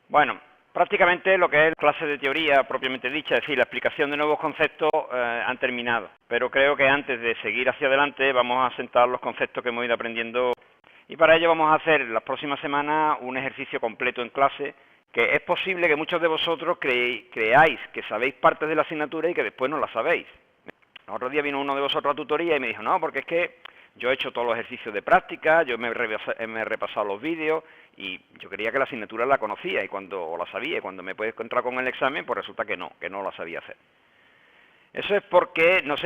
Bueno, prácticamente lo que es clase de teoría propiamente dicha, es decir, la explicación de nuevos conceptos, han terminado. Pero creo que antes de seguir hacia adelante vamos a sentar los conceptos que hemos ido aprendiendo y para ello vamos a hacer las próximas semanas un ejercicio completo en clase que es posible que muchos de vosotros creáis que sabéis partes de la asignatura y que después no la sabéis. El otro día vino uno de vosotros a tutoría y me dijo, no, porque es que yo he hecho todos los ejercicios de práctica, yo me he repasado los vídeos y yo creía que la asignatura la conocía o la sabía, y cuando me puedo encontrar con el examen, pues resulta que no la sabía hacer. Eso es porque no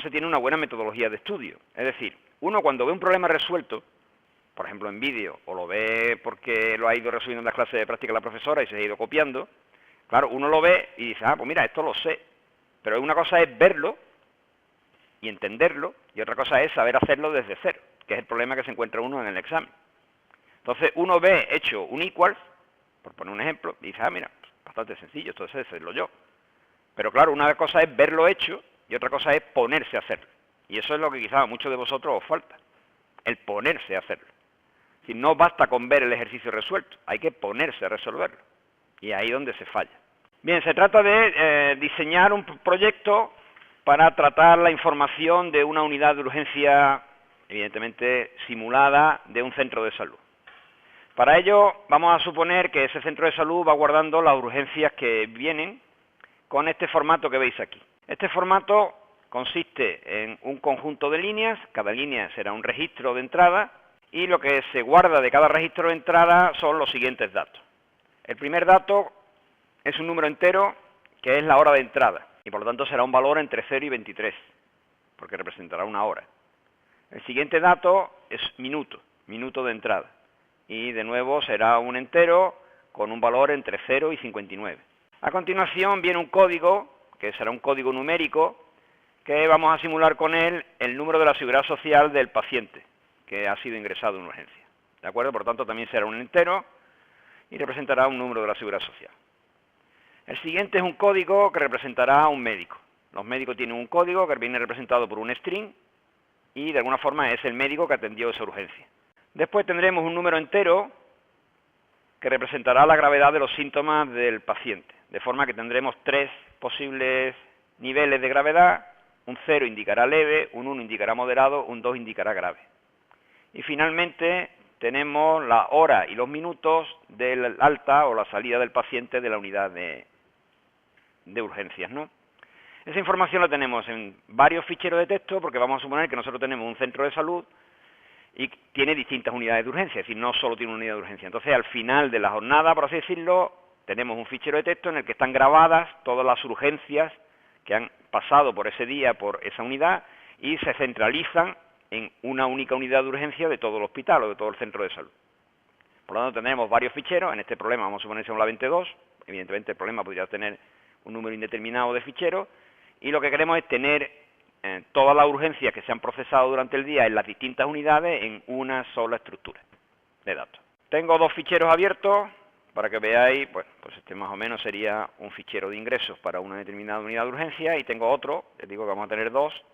se tiene una buena metodología de estudio. Es decir, uno cuando ve un problema resuelto, por ejemplo en vídeo, o lo ve porque lo ha ido resolviendo en las clases de práctica la profesora y se ha ido copiando, claro, uno lo ve y dice, pues mira, esto lo sé. Pero una cosa es verlo y entenderlo, y otra cosa es saber hacerlo desde cero, que es el problema que se encuentra uno en el examen. Entonces uno ve hecho un equals, por poner un ejemplo, y dice, mira, bastante sencillo, esto es hacerlo yo. Pero claro, una cosa es verlo hecho y otra cosa es ponerse a hacerlo. Y eso es lo que quizás a muchos de vosotros os falta, el ponerse a hacerlo. Si no basta con ver el ejercicio resuelto, hay que ponerse a resolverlo. Y ahí es donde se falla. Bien, se trata de diseñar un proyecto para tratar la información de una unidad de urgencia, evidentemente simulada, de un centro de salud. Para ello vamos a suponer que ese centro de salud va guardando las urgencias que vienen con este formato que veis aquí. Este formato consiste en un conjunto de líneas, cada línea será un registro de entrada, y lo que se guarda de cada registro de entrada son los siguientes datos. El primer dato es un número entero que es la hora de entrada, y por lo tanto será un valor entre 0 y 23, porque representará una hora. El siguiente dato es minuto de entrada, y de nuevo será un entero con un valor entre 0 y 59. A continuación viene un código, que será un código numérico, que vamos a simular con él el número de la seguridad social del paciente, que ha sido ingresado en urgencia. ¿De acuerdo? Por lo tanto también será un entero y representará un número de la seguridad social. El siguiente es un código que representará a un médico. Los médicos tienen un código que viene representado por un string y de alguna forma es el médico que atendió esa urgencia. Después tendremos un número entero que representará la gravedad de los síntomas del paciente, de forma que tendremos 3 posibles niveles de gravedad. Un 0 indicará leve, un 1 indicará moderado, un 2 indicará grave. Y finalmente tenemos la hora y los minutos del alta o la salida del paciente de la unidad de urgencias, ¿no? Esa información la tenemos en varios ficheros de texto, porque vamos a suponer que nosotros tenemos un centro de salud y tiene distintas unidades de urgencia, es decir, no solo tiene una unidad de urgencia. Entonces, al final de la jornada, por así decirlo, tenemos un fichero de texto en el que están grabadas todas las urgencias que han pasado por ese día, por esa unidad, y se centralizan en una única unidad de urgencia de todo el hospital o de todo el centro de salud. Por lo tanto, tendremos varios ficheros. En este problema vamos a suponer que son la 22. Evidentemente, el problema podría tener un número indeterminado de ficheros, y lo que queremos es tener todas las urgencias que se han procesado durante el día en las distintas unidades en una sola estructura de datos. Tengo 2 ficheros abiertos para que veáis, pues este más o menos sería un fichero de ingresos para una determinada unidad de urgencia, y tengo otro, les digo que vamos a tener 2,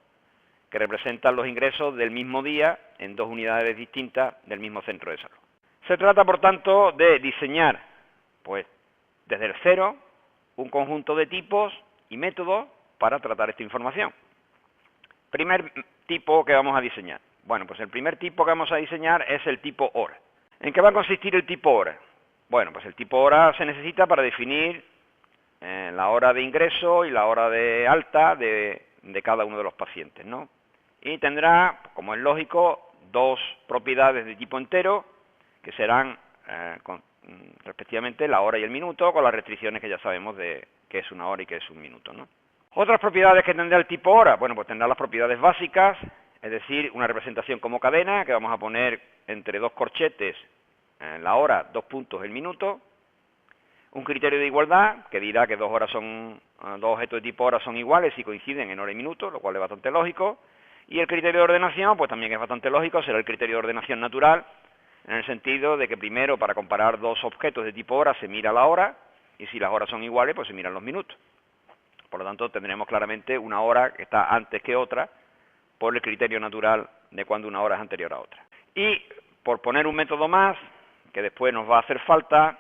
que representan los ingresos del mismo día en 2 unidades distintas del mismo centro de salud. Se trata, por tanto, de diseñar, pues desde el cero, un conjunto de tipos y métodos para tratar esta información. Primer tipo que vamos a diseñar. Bueno, pues el primer tipo que vamos a diseñar es el tipo hora. ¿En qué va a consistir el tipo hora? Bueno, pues el tipo hora se necesita para definir la hora de ingreso y la hora de alta de cada uno de los pacientes, ¿no? Y tendrá, como es lógico, 2 propiedades de tipo entero, que serán respectivamente la hora y el minuto, con las restricciones que ya sabemos de qué es una hora y qué es un minuto, ¿no? Otras propiedades que tendrá el tipo hora, bueno, pues tendrá las propiedades básicas, es decir, una representación como cadena, que vamos a poner entre 2 corchetes la hora, 2 puntos el minuto, un criterio de igualdad, que dirá que 2 objetos de tipo hora son iguales si coinciden en hora y minuto, lo cual es bastante lógico, y el criterio de ordenación, pues también es bastante lógico, será el criterio de ordenación natural, en el sentido de que primero, para comparar 2 objetos de tipo hora, se mira la hora, y si las horas son iguales, pues se miran los minutos. Por lo tanto, tendremos claramente una hora que está antes que otra, por el criterio natural de cuando una hora es anterior a otra. Y, por poner un método más, que después nos va a hacer falta,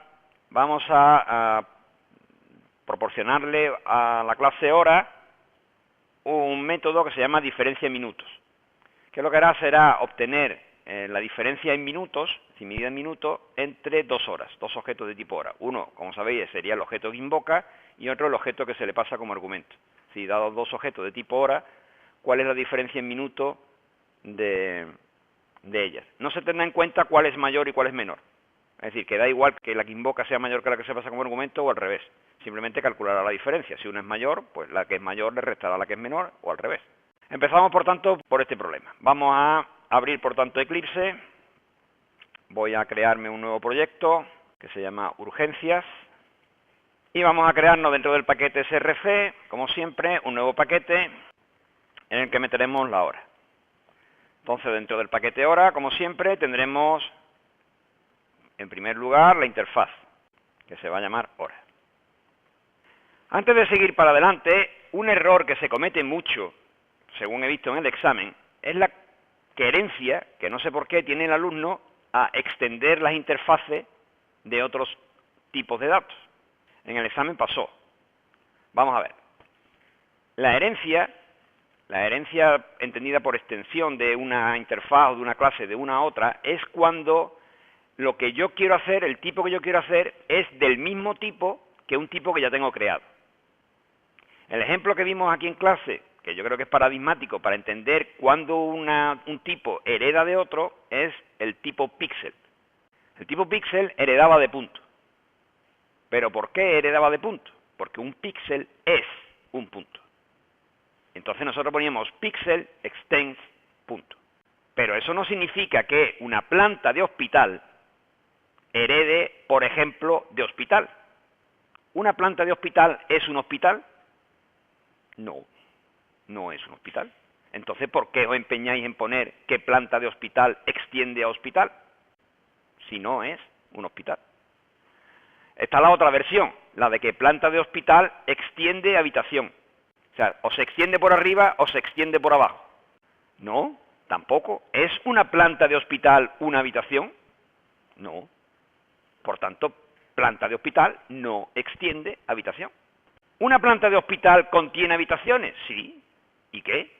vamos a proporcionarle a la clase hora un método que se llama diferencia en minutos, que lo que hará será obtener la diferencia en minutos, si medida en minutos, entre dos horas, dos objetos de tipo hora. Uno, como sabéis, sería el objeto que invoca y otro el objeto que se le pasa como argumento. Si dados dos objetos de tipo hora, ¿cuál es la diferencia en minutos de ellas? No se tendrá en cuenta cuál es mayor y cuál es menor. Es decir, que da igual que la que invoca sea mayor que la que se pasa como argumento o al revés. Simplemente calculará la diferencia. Si una es mayor, pues la que es mayor le restará a la que es menor o al revés. Empezamos, por tanto, por este problema. Vamos a abrir, por tanto, Eclipse. Voy a crearme un nuevo proyecto que se llama Urgencias. Y vamos a crearnos dentro del paquete src, como siempre, un nuevo paquete en el que meteremos la hora. Entonces, dentro del paquete hora, como siempre, tendremos, en primer lugar, la interfaz, que se va a llamar hora. Antes de seguir para adelante, un error que se comete mucho, según he visto en el examen, es la querencia, que no sé por qué tiene el alumno, a extender las interfaces de otros tipos de datos. En el examen pasó. Vamos a ver. La herencia entendida por extensión de una interfaz o de una clase de una a otra, es cuando lo que yo quiero hacer, el tipo que yo quiero hacer, es del mismo tipo que un tipo que ya tengo creado. El ejemplo que vimos aquí en clase, que yo creo que es paradigmático para entender cuándo un tipo hereda de otro, es el tipo píxel. El tipo píxel heredaba de punto. ¿Pero por qué heredaba de punto? Porque un píxel es un punto. Entonces nosotros poníamos píxel extends punto. Pero eso no significa que una planta de hospital herede, por ejemplo, de hospital. ¿Una planta de hospital es un hospital? No, no es un hospital. Entonces, ¿por qué os empeñáis en poner que planta de hospital extiende a hospital? Si no es un hospital. Está la otra versión, la de que planta de hospital extiende habitación. O sea, o se extiende por arriba o se extiende por abajo. No, tampoco. ¿Es una planta de hospital una habitación? No. Por tanto, planta de hospital no extiende habitación. ¿Una planta de hospital contiene habitaciones? Sí. ¿Y qué?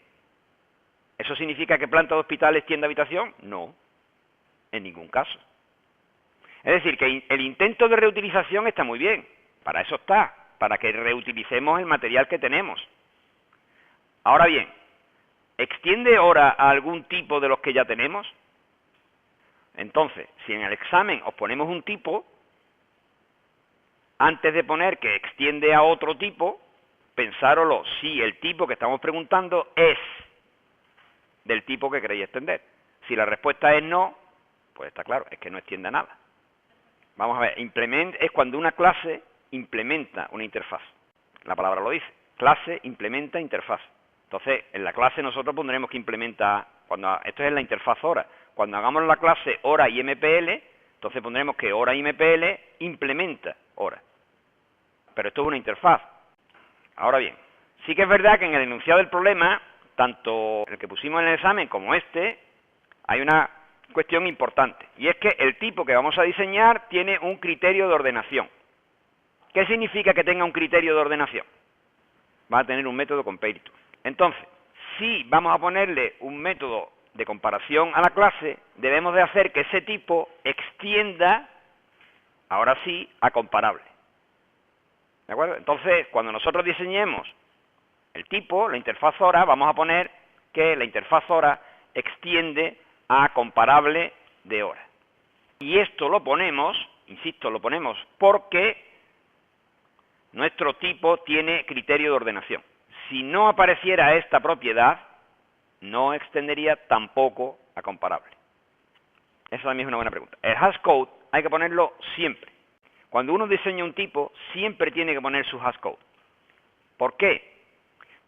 ¿Eso significa que planta de hospital extiende habitación? No, en ningún caso. Es decir, que el intento de reutilización está muy bien, para eso está, para que reutilicemos el material que tenemos. Ahora bien, ¿extiende hora a algún tipo de los que ya tenemos? Entonces, si en el examen os ponemos un tipo, antes de poner que extiende a otro tipo, pensároslo si el tipo que estamos preguntando es del tipo que queréis extender. Si la respuesta es no, pues está claro, es que no extiende a nada. Vamos a ver, implement es cuando una clase implementa una interfaz. La palabra lo dice, clase implementa interfaz. Entonces, en la clase nosotros pondremos que implementa, esto es la interfaz hora. Cuando hagamos la clase hora y MPL, entonces pondremos que hora y MPL implementa hora. Pero esto es una interfaz. Ahora bien, sí que es verdad que en el enunciado del problema, tanto el que pusimos en el examen como este, hay una cuestión importante. Y es que el tipo que vamos a diseñar tiene un criterio de ordenación. ¿Qué significa que tenga un criterio de ordenación? Va a tener un método comparator. Entonces, si vamos a ponerle un método de comparación a la clase, debemos de hacer que ese tipo extienda, ahora sí, a comparable. ¿De acuerdo? Entonces, cuando nosotros diseñemos el tipo, la interfaz hora, vamos a poner que la interfaz hora extiende a comparable de hora. Y esto lo ponemos, insisto, lo ponemos porque nuestro tipo tiene criterio de ordenación. Si no apareciera esta propiedad, no extendería tampoco a comparable. Esa también es una buena pregunta. El hashcode hay que ponerlo siempre. Cuando uno diseña un tipo, siempre tiene que poner su hashcode. ¿Por qué?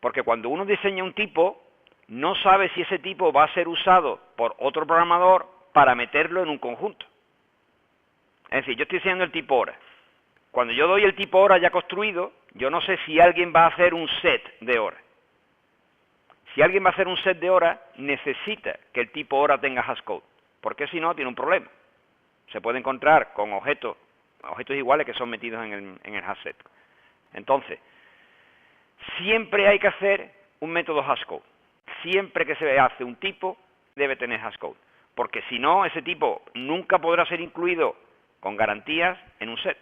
Porque cuando uno diseña un tipo, no sabe si ese tipo va a ser usado por otro programador para meterlo en un conjunto. Es decir, yo estoy diseñando el tipo hora. Cuando yo doy el tipo hora ya construido, yo no sé si alguien va a hacer un set de hora. Si alguien va a hacer un set de hora, necesita que el tipo hora tenga hashcode, porque si no, tiene un problema. Se puede encontrar con objetos objetos iguales que son metidos en el hashset. Entonces, siempre hay que hacer un método hashcode. Siempre que se hace un tipo, debe tener hashcode. Porque si no, ese tipo nunca podrá ser incluido con garantías en un set.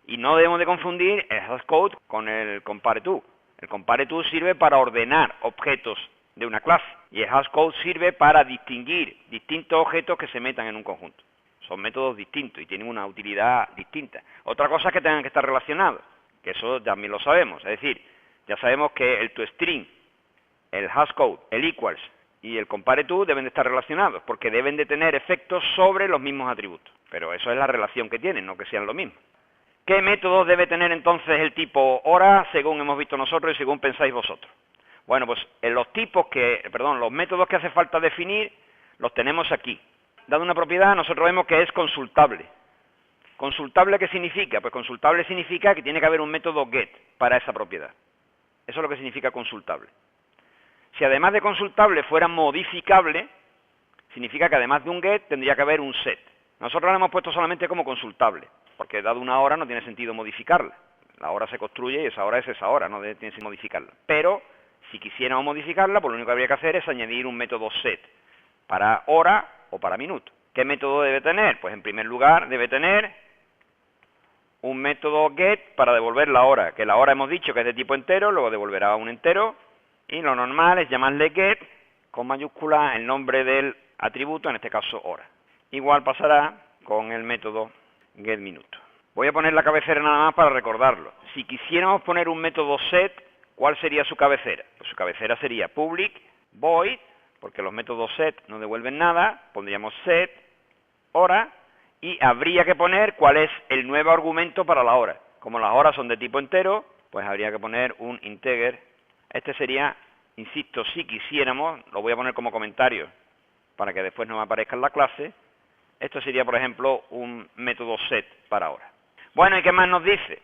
Y no debemos de confundir el hashcode con el compareTo. El compareTo sirve para ordenar objetos de una clase. Y el hashcode sirve para distinguir distintos objetos que se metan en un conjunto. Son métodos distintos y tienen una utilidad distinta. Otra cosa es que tengan que estar relacionados, que eso también lo sabemos. Es decir, ya sabemos que el toString, el hashcode, el equals y el compareTo deben de estar relacionados, porque deben de tener efectos sobre los mismos atributos. Pero eso es la relación que tienen, no que sean lo mismo. ¿Qué métodos debe tener entonces el tipo hora, según hemos visto nosotros y según pensáis vosotros? Bueno, pues los métodos que hace falta definir los tenemos aquí. Dada una propiedad, nosotros vemos que es consultable. ¿Consultable qué significa? Pues consultable significa que tiene que haber un método get para esa propiedad. Eso es lo que significa consultable. Si además de consultable fuera modificable, significa que además de un get tendría que haber un set. Nosotros la hemos puesto solamente como consultable, porque dado una hora no tiene sentido modificarla. La hora se construye y esa hora es esa hora, no tiene sentido modificarla. Pero si quisiéramos modificarla, pues lo único que habría que hacer es añadir un método set para hora o para minuto. ¿Qué método debe tener? Pues en primer lugar debe tener un método get para devolver la hora, que la hora hemos dicho que es de tipo entero, luego devolverá un entero, y lo normal es llamarle get con mayúscula el nombre del atributo, en este caso hora. Igual pasará con el método getMinuto. Voy a poner la cabecera nada más para recordarlo. Si quisiéramos poner un método set, ¿cuál sería su cabecera? Pues su cabecera sería public void, porque los métodos set no devuelven nada, pondríamos set hora, y habría que poner cuál es el nuevo argumento para la hora. Como las horas son de tipo entero, pues habría que poner un integer. Este sería, insisto, si quisiéramos, lo voy a poner como comentario para que después no me aparezca en la clase. Esto sería, por ejemplo, un método set para hora. Bueno, ¿y qué más nos dice?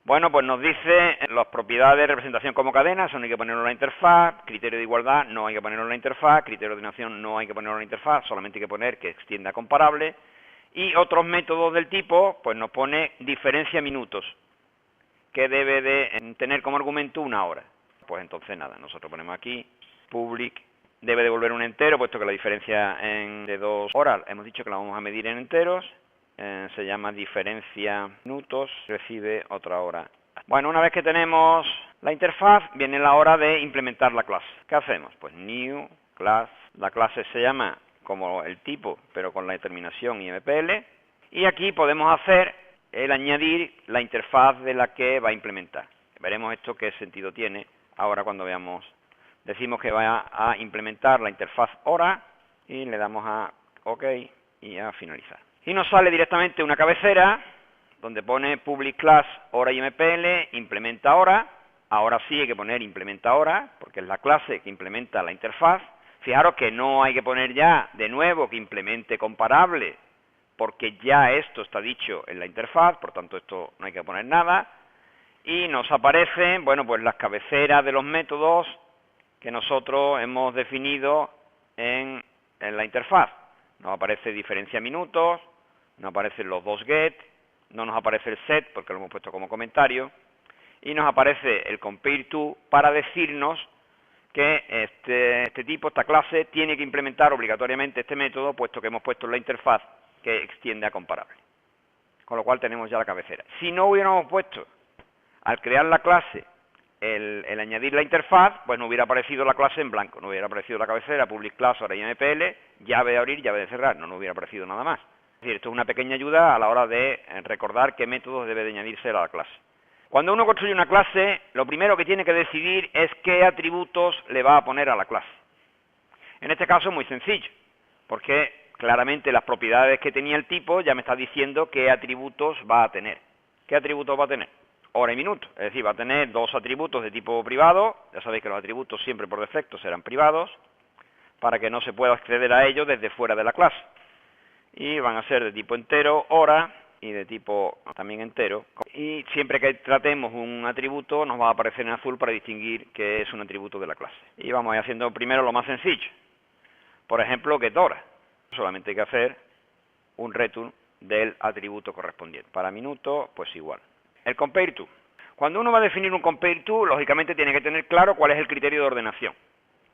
Bueno, pues nos dice las propiedades de representación como cadena, eso no hay que ponerlo en la interfaz, criterio de igualdad no hay que ponerlo en la interfaz, criterio de ordenación no hay que ponerlo en la interfaz, solamente hay que poner que extienda comparable. Y otros métodos del tipo, pues nos pone diferencia minutos, que debe de tener como argumento una hora. Pues entonces nada, nosotros ponemos aquí public, debe devolver un entero, puesto que la diferencia de 2 horas, hemos dicho que la vamos a medir en enteros, se llama diferencia minutos, recibe otra hora. Bueno, una vez que tenemos la interfaz, viene la hora de implementar la clase. ¿Qué hacemos? Pues new class, la clase se llama como el tipo, pero con la determinación IMPL, y aquí podemos hacer el añadir la interfaz de la que va a implementar. Veremos esto qué sentido tiene ahora cuando veamos. Decimos que va a implementar la interfaz hora y le damos a OK y a finalizar. Y nos sale directamente una cabecera donde pone public class hora IMPL, implementa hora. Ahora sí hay que poner implementa hora, porque es la clase que implementa la interfaz. Fijaros que no hay que poner ya de nuevo que implemente comparable, porque ya esto está dicho en la interfaz, por tanto esto no hay que poner nada. Y nos aparecen, bueno, pues las cabeceras de los métodos que nosotros hemos definido en la interfaz. Nos aparece diferencia minutos, nos aparecen los dos get, no nos aparece el set porque lo hemos puesto como comentario, y nos aparece el compareTo para decirnos que este tipo, esta clase, tiene que implementar obligatoriamente este método, puesto que hemos puesto en la interfaz que extiende a comparable. Con lo cual tenemos ya la cabecera. Si no hubiéramos puesto, al crear la clase, el añadir la interfaz, pues no hubiera aparecido la clase en blanco, no hubiera aparecido la cabecera, public class, hora IMPL, llave de abrir, llave de cerrar, no hubiera aparecido nada más. Es decir, esto es una pequeña ayuda a la hora de recordar qué métodos debe de añadirse a la clase. Cuando uno construye una clase, lo primero que tiene que decidir es qué atributos le va a poner a la clase. En este caso es muy sencillo, porque claramente las propiedades que tenía el tipo ya me está diciendo qué atributos va a tener. ¿Qué atributos va a tener? Hora y minuto, es decir, va a tener dos atributos de tipo privado, ya sabéis que los atributos siempre por defecto serán privados, para que no se pueda acceder a ellos desde fuera de la clase. Y van a ser de tipo entero, hora, y de tipo también entero. Y siempre que tratemos un atributo nos va a aparecer en azul para distinguir que es un atributo de la clase. Y vamos a ir haciendo primero lo más sencillo. Por ejemplo, getHora. Solamente hay que hacer un return del atributo correspondiente. Para minuto, pues igual. El compare to. Cuando uno va a definir un compare to, lógicamente tiene que tener claro cuál es el criterio de ordenación.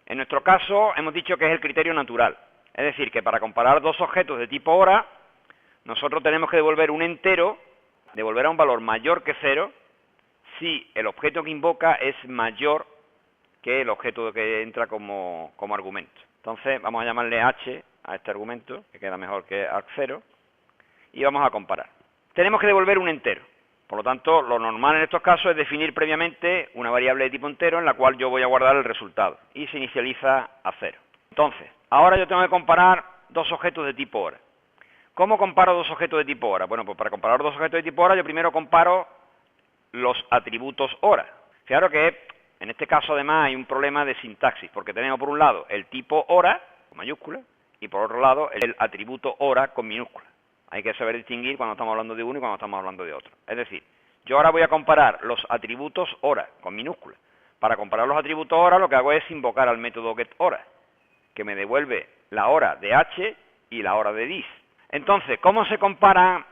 En nuestro caso, hemos dicho que es el criterio natural. Es decir, que para comparar dos objetos de tipo hora, nosotros tenemos que devolver un entero, devolver a un valor mayor que 0, si el objeto que invoca es mayor que el objeto que entra como argumento. Entonces, vamos a llamarle h a este argumento, que queda mejor que arg0, y vamos a comparar. Tenemos que devolver un entero. Por lo tanto, lo normal en estos casos es definir previamente una variable de tipo entero en la cual yo voy a guardar el resultado, y se inicializa a 0. Entonces, ahora yo tengo que comparar dos objetos de tipo hora. ¿Cómo comparo dos objetos de tipo hora? Bueno, pues para comparar dos objetos de tipo hora, yo primero comparo los atributos hora. Fijaros que en este caso además hay un problema de sintaxis, porque tenemos por un lado el tipo hora, con mayúscula, y por otro lado el atributo hora con minúscula. Hay que saber distinguir cuando estamos hablando de uno y cuando estamos hablando de otro. Es decir, yo ahora voy a comparar los atributos hora con minúscula. Para comparar los atributos hora lo que hago es invocar al método getHora, que me devuelve la hora de h y la hora de dis. Entonces, ¿cómo se comparan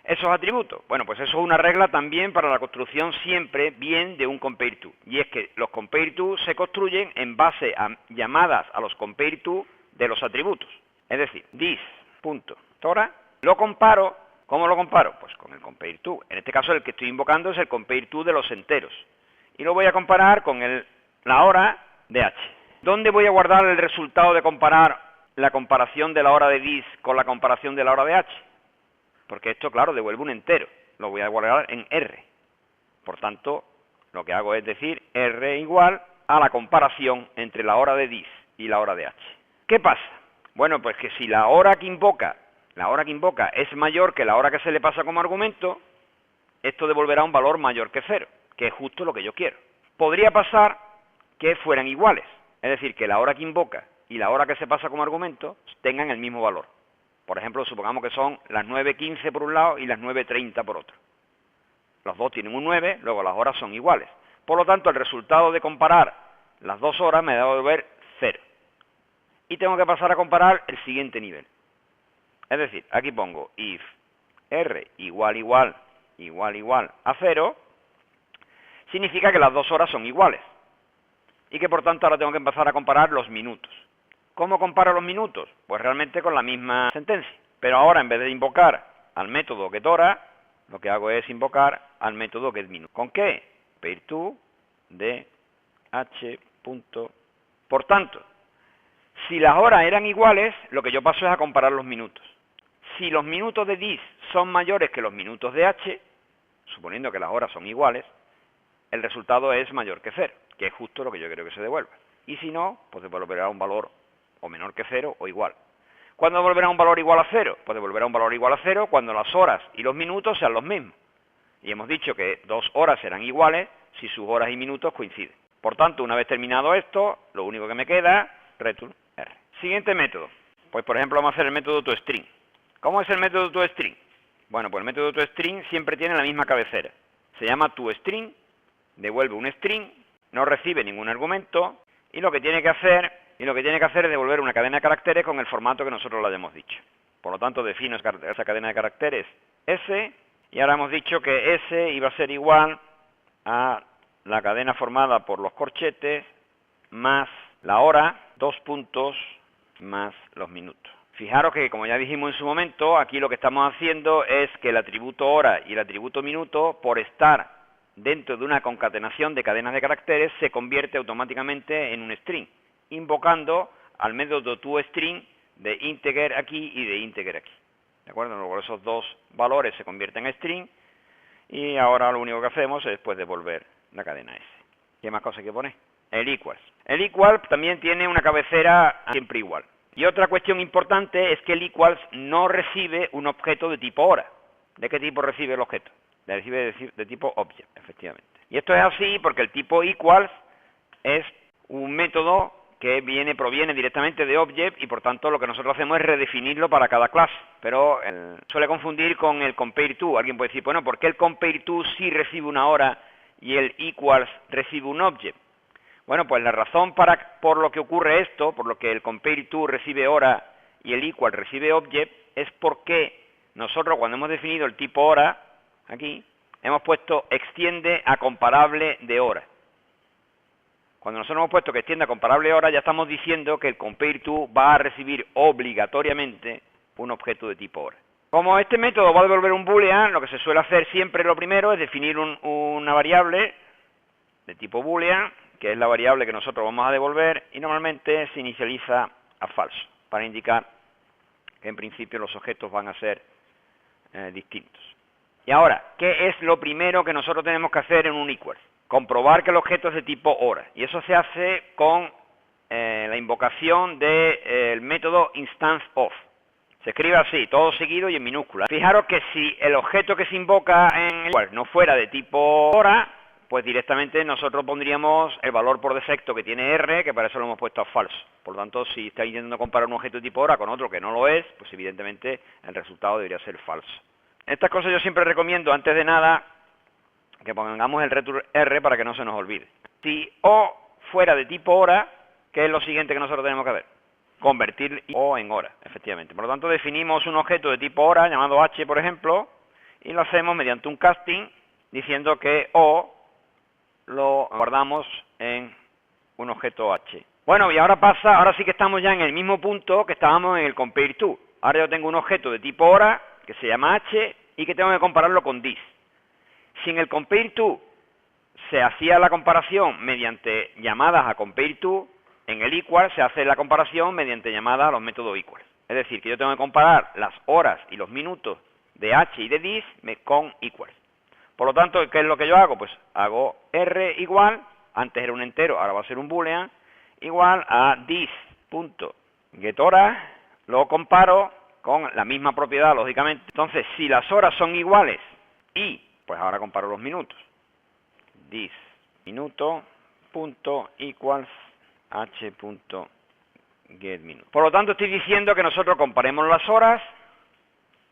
esos atributos? Bueno, pues eso es una regla también para la construcción siempre bien de un compare to. Y es que los compare to se construyen en base a llamadas a los compare to de los atributos. Es decir, dis.tora lo comparo. ¿Cómo lo comparo? Pues con el compare to. En este caso el que estoy invocando es el compare to de los enteros. Y lo voy a comparar con la hora de h. ¿Dónde voy a guardar el resultado de comparar la comparación de la hora de dis con la comparación de la hora de h? Porque esto, claro, devuelve un entero. Lo voy a guardar en r. Por tanto, lo que hago es decir r igual a la comparación entre la hora de dis y la hora de h. ¿Qué pasa? Bueno, pues que si la hora que invoca es mayor que la hora que se le pasa como argumento, esto devolverá un valor mayor que 0, que es justo lo que yo quiero. Podría pasar que fueran iguales, es decir, que la hora que invoca y la hora que se pasa como argumento tengan el mismo valor. Por ejemplo, supongamos que son las 9:15 por un lado y las 9:30 por otro. Los dos tienen un 9, luego las horas son iguales. Por lo tanto, el resultado de comparar las dos horas me da a devolver 0. Y tengo que pasar a comparar el siguiente nivel. Es decir, aquí pongo if r igual a 0, significa que las dos horas son iguales. Y que por tanto ahora tengo que empezar a comparar los minutos. ¿Cómo comparo los minutos? Pues realmente con la misma sentencia. Pero ahora en vez de invocar al método getHora, lo que hago es invocar al método getMinute. ¿Con qué? Compare to de h. Por tanto, si las horas eran iguales, lo que yo paso es a comparar los minutos. Si los minutos de dis son mayores que los minutos de h, suponiendo que las horas son iguales, el resultado es mayor que 0, que es justo lo que yo quiero que se devuelva. Y si no, pues devolverá un valor o menor que 0 o igual. ¿Cuándo devolverá un valor igual a 0? Pues devolverá un valor igual a 0 cuando las horas y los minutos sean los mismos. Y hemos dicho que dos horas serán iguales si sus horas y minutos coinciden. Por tanto, una vez terminado esto, lo único que me queda, return r. Siguiente método. Pues por ejemplo vamos a hacer el método toString. ¿Cómo es el método toString? Bueno, pues el método toString siempre tiene la misma cabecera. Se llama toString, devuelve un string, no recibe ningún argumento, y lo que tiene que hacer es devolver una cadena de caracteres con el formato que nosotros le hayamos dicho. Por lo tanto, defino esa cadena de caracteres S, y ahora hemos dicho que S iba a ser igual a la cadena formada por los corchetes más la hora, 2 puntos, más los minutos. Fijaros que, como ya dijimos en su momento, aquí lo que estamos haciendo es que el atributo hora y el atributo minuto, por estar dentro de una concatenación de cadenas de caracteres, se convierte automáticamente en un string, invocando al método toString de integer aquí y de integer aquí. ¿De acuerdo? Luego esos dos valores se convierten en string y ahora lo único que hacemos es pues devolver la cadena S. ¿Qué más cosas hay que poner? El equals. El equal también tiene una cabecera siempre igual. Y otra cuestión importante es que el equals no recibe un objeto de tipo hora. ¿De qué tipo recibe el objeto? Recibe de tipo object, efectivamente. Y esto es así porque el tipo equals es un método que proviene directamente de object y por tanto lo que nosotros hacemos es redefinirlo para cada clase. Pero suele confundir con el compare to. Alguien puede decir, bueno, ¿por qué el compare to sí recibe una hora y el equals recibe un object? Bueno, pues la razón por lo que ocurre esto, por lo que el compare to recibe hora y el equal recibe object, es porque nosotros cuando hemos definido el tipo hora, aquí, hemos puesto extiende a comparable de hora. Cuando nosotros hemos puesto que extiende a comparable hora, ya estamos diciendo que el compareTo va a recibir obligatoriamente un objeto de tipo hora. Como este método va a devolver un boolean, lo que se suele hacer siempre lo primero es definir una variable de tipo boolean, que es la variable que nosotros vamos a devolver, y normalmente se inicializa a falso, para indicar que en principio los objetos van a ser distintos. Y ahora, ¿qué es lo primero que nosotros tenemos que hacer en un equals? Comprobar que el objeto es de tipo hora, y eso se hace con la invocación del método instanceOf. Se escribe así, todo seguido y en minúscula. Fijaros que si el objeto que se invoca en el equals no fuera de tipo hora, pues directamente nosotros pondríamos el valor por defecto que tiene R, que para eso lo hemos puesto a falso. Por lo tanto, si está intentando comparar un objeto de tipo hora con otro que no lo es, pues evidentemente el resultado debería ser falso. Estas cosas yo siempre recomiendo, antes de nada, que pongamos el return R para que no se nos olvide. Si O fuera de tipo hora, ¿qué es lo siguiente que nosotros tenemos que hacer? Convertir O en hora, efectivamente. Por lo tanto, definimos un objeto de tipo hora, llamado H, por ejemplo, y lo hacemos mediante un casting, diciendo que O lo guardamos en un objeto H. Bueno, y ahora sí que estamos ya en el mismo punto que estábamos en el compareTo. Ahora yo tengo un objeto de tipo hora, que se llama H, y que tengo que compararlo con this. Si en el compareTo se hacía la comparación mediante llamadas a compareTo, en el equal se hace la comparación mediante llamadas a los métodos equals. Es decir, que yo tengo que comparar las horas y los minutos de H y de this con equals. Por lo tanto, ¿qué es lo que yo hago? Pues hago R igual, antes era un entero, ahora va a ser un boolean, igual a this.getHora, lo comparo con la misma propiedad, lógicamente. Entonces, si las horas son iguales y, pues ahora comparo los minutos. This minuto.equals h.getMinute. Por lo tanto, estoy diciendo que nosotros comparemos las horas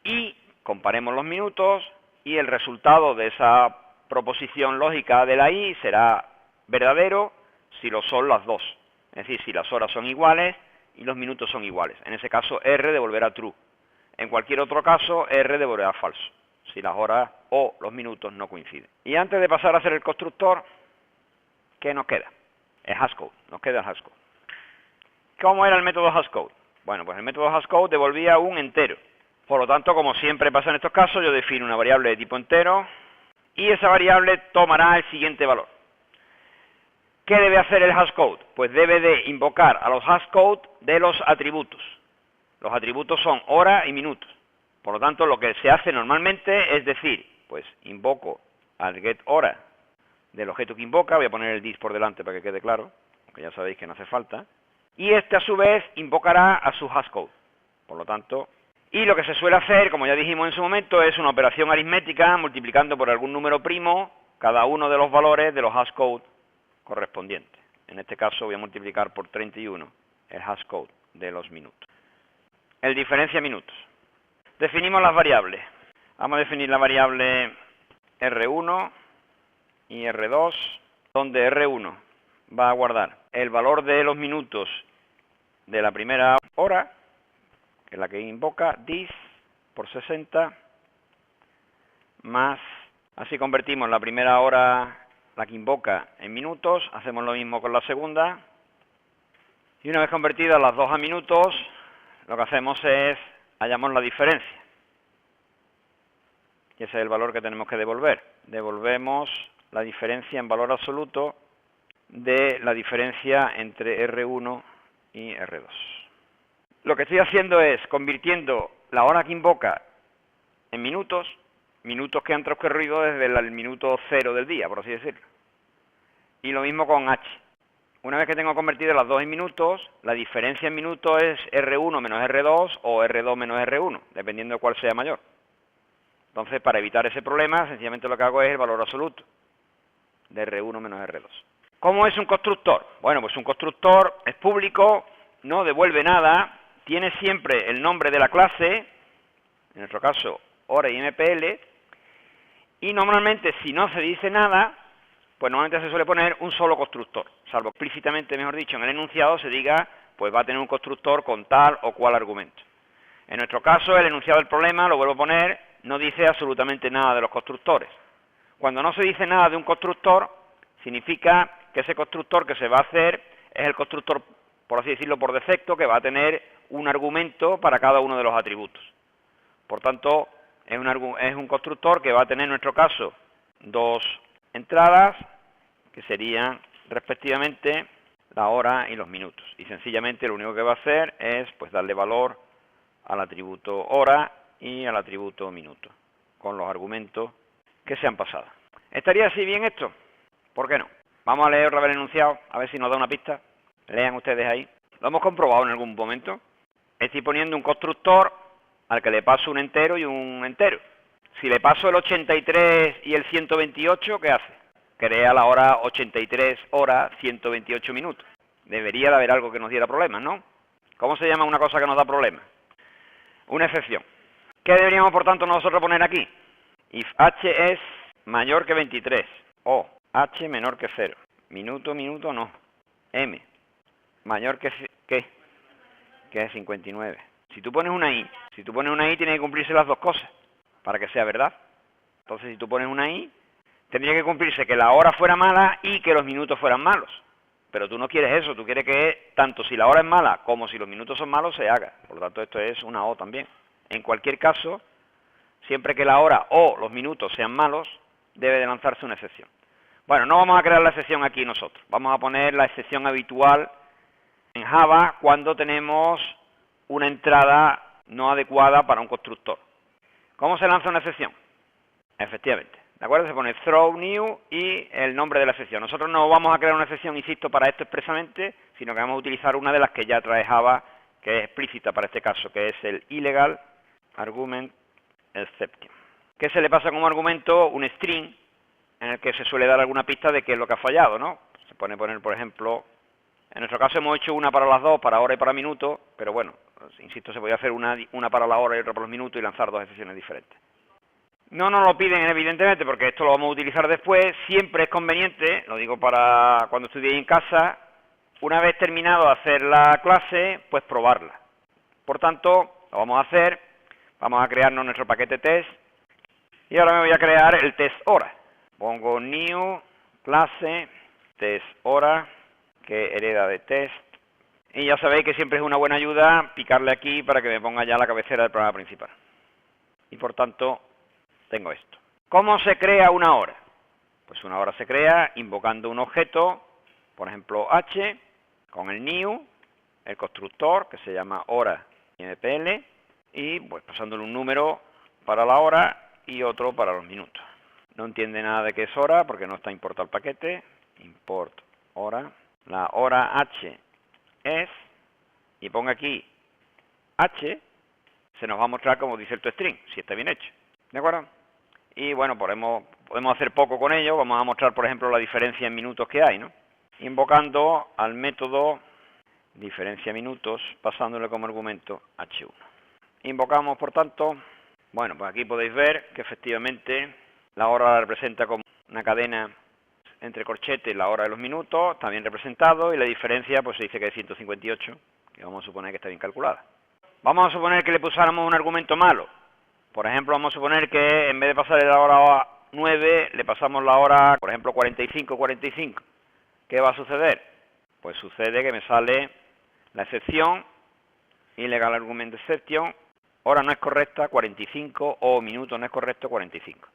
y comparemos los minutos, y el resultado de esa proposición lógica de la i será verdadero si lo son las dos. Es decir, si las horas son iguales y los minutos son iguales. En ese caso, R devolverá true. En cualquier otro caso, R devolverá falso, si las horas o los minutos no coinciden. Y antes de pasar a hacer el constructor, ¿qué nos queda? El hashcode. Nos queda el hashcode. ¿Cómo era el método hashcode? Bueno, pues el método hashcode devolvía un entero. Por lo tanto, como siempre pasa en estos casos, yo defino una variable de tipo entero y esa variable tomará el siguiente valor. ¿Qué debe hacer el hashcode? Pues debe de invocar a los hashcode de los atributos. Los atributos son hora y minutos. Por lo tanto, lo que se hace normalmente es decir, pues invoco al getHora del objeto que invoca, voy a poner el this por delante para que quede claro, aunque ya sabéis que no hace falta, y este a su vez invocará a su hashcode. Por lo tanto, y lo que se suele hacer, como ya dijimos en su momento, es una operación aritmética multiplicando por algún número primo cada uno de los valores de los hashcode correspondientes. En este caso voy a multiplicar por 31 el hashcode de los minutos. El diferencia minutos. Definimos las variables. Vamos a definir la variable R1 y R2, donde R1 va a guardar el valor de los minutos de la primera hora, que es la que invoca, this por 60, más, así convertimos la primera hora, la que invoca, en minutos, hacemos lo mismo con la segunda, y una vez convertidas las dos a minutos, lo que hacemos es, hallamos la diferencia, y ese es el valor que tenemos que devolver. Devolvemos la diferencia en valor absoluto de la diferencia entre R1 y R2. Lo que estoy haciendo es convirtiendo la hora que invoca en minutos, minutos que han transcurrido desde el minuto 0 del día, por así decirlo. Y lo mismo con H. Una vez que tengo convertido las dos en minutos, la diferencia en minutos es R1 menos R2 o R2 menos R1, dependiendo de cuál sea mayor. Entonces, para evitar ese problema, sencillamente lo que hago es el valor absoluto de R1 menos R2. ¿Cómo es un constructor? Bueno, pues un constructor es público, no devuelve nada, tiene siempre el nombre de la clase, en nuestro caso hora y MPL, y normalmente si no se dice nada, pues normalmente se suele poner un solo constructor, salvo explícitamente, mejor dicho, en el enunciado se diga, pues va a tener un constructor con tal o cual argumento. En nuestro caso, el enunciado del problema, lo vuelvo a poner, no dice absolutamente nada de los constructores. Cuando no se dice nada de un constructor, significa que ese constructor que se va a hacer es el constructor, por así decirlo, por defecto, que va a tener un argumento para cada uno de los atributos. Por tanto, es un constructor que va a tener, en nuestro caso, dos entradas, que serían, respectivamente, la hora y los minutos. Y sencillamente lo único que va a hacer es pues darle valor al atributo hora y al atributo minuto, con los argumentos que se han pasado. ¿Estaría así bien esto? ¿Por qué no? Vamos a leer otra vez el enunciado, a ver si nos da una pista. Lean ustedes ahí. Lo hemos comprobado en algún momento. Estoy poniendo un constructor al que le paso un entero y un entero. Si le paso el 83 y el 128, ¿qué hace? Crea la hora 83 horas 128 minutos. Debería de haber algo que nos diera problemas, ¿no? ¿Cómo se llama una cosa que nos da problemas? Una excepción. ¿Qué deberíamos, por tanto, nosotros poner aquí? If h es mayor que 23 o h menor que 0. Minuto, minuto, no. M mayor que ¿qué? Que es 59. Si tú pones una i, tiene que cumplirse las dos cosas para que sea verdad. Entonces, si tú pones una i, tendría que cumplirse que la hora fuera mala y que los minutos fueran malos. Pero tú no quieres eso, tú quieres que tanto si la hora es mala como si los minutos son malos se haga. Por lo tanto, esto es una o también. En cualquier caso, siempre que la hora o los minutos sean malos, debe de lanzarse una excepción. Bueno, no vamos a crear la excepción aquí nosotros. Vamos a poner la excepción habitual en Java cuando tenemos una entrada no adecuada para un constructor. ¿Cómo se lanza una excepción? Efectivamente. ¿De acuerdo? Se pone throw new y el nombre de la excepción. Nosotros no vamos a crear una excepción, insisto, para esto expresamente, sino que vamos a utilizar una de las que ya trae Java, que es explícita para este caso, que es el illegal argument exception. ¿Qué se le pasa como argumento? Un string en el que se suele dar alguna pista de qué es lo que ha fallado, ¿no? Se pone poner, por ejemplo, en nuestro caso hemos hecho una para las dos, para hora y para minuto, pero bueno, insisto, se podría hacer una para la hora y otra para los minutos y lanzar dos excepciones diferentes. No nos lo piden, evidentemente, porque esto lo vamos a utilizar después. Siempre es conveniente, lo digo para cuando estudiéis en casa, una vez terminado de hacer la clase, pues probarla. Por tanto, lo vamos a hacer, vamos a crearnos nuestro paquete test, y ahora me voy a crear el test hora. Pongo new, clase, test hora, que hereda de test, y ya sabéis que siempre es una buena ayuda picarle aquí para que me ponga ya la cabecera del programa principal. Y por tanto, tengo esto. ¿Cómo se crea una hora? Pues una hora se crea invocando un objeto, por ejemplo h, con el new, el constructor, que se llama hora mpl, y pues pasándole un número para la hora y otro para los minutos. No entiende nada de qué es hora porque no está importado el paquete. Import hora. La hora h es, y pongo aquí h, se nos va a mostrar como dice el toString, si está bien hecho. ¿De acuerdo? Y bueno, podemos hacer poco con ello. Vamos a mostrar, por ejemplo, la diferencia en minutos que hay, ¿no? Invocando al método diferencia minutos, pasándole como argumento h1. Invocamos, por tanto, bueno, pues aquí podéis ver que efectivamente la hora la representa como una cadena entre corchetes, la hora de los minutos, está bien representado, y la diferencia pues se dice que es 158, que vamos a suponer que está bien calculada. Vamos a suponer que le pusiéramos un argumento malo. Por ejemplo, vamos a suponer que en vez de pasarle la hora 9, le pasamos la hora, por ejemplo, 45. ¿Qué va a suceder? Pues sucede que me sale la excepción, illegal argument exception, hora no es correcta, 45, o minuto no es correcto, 45.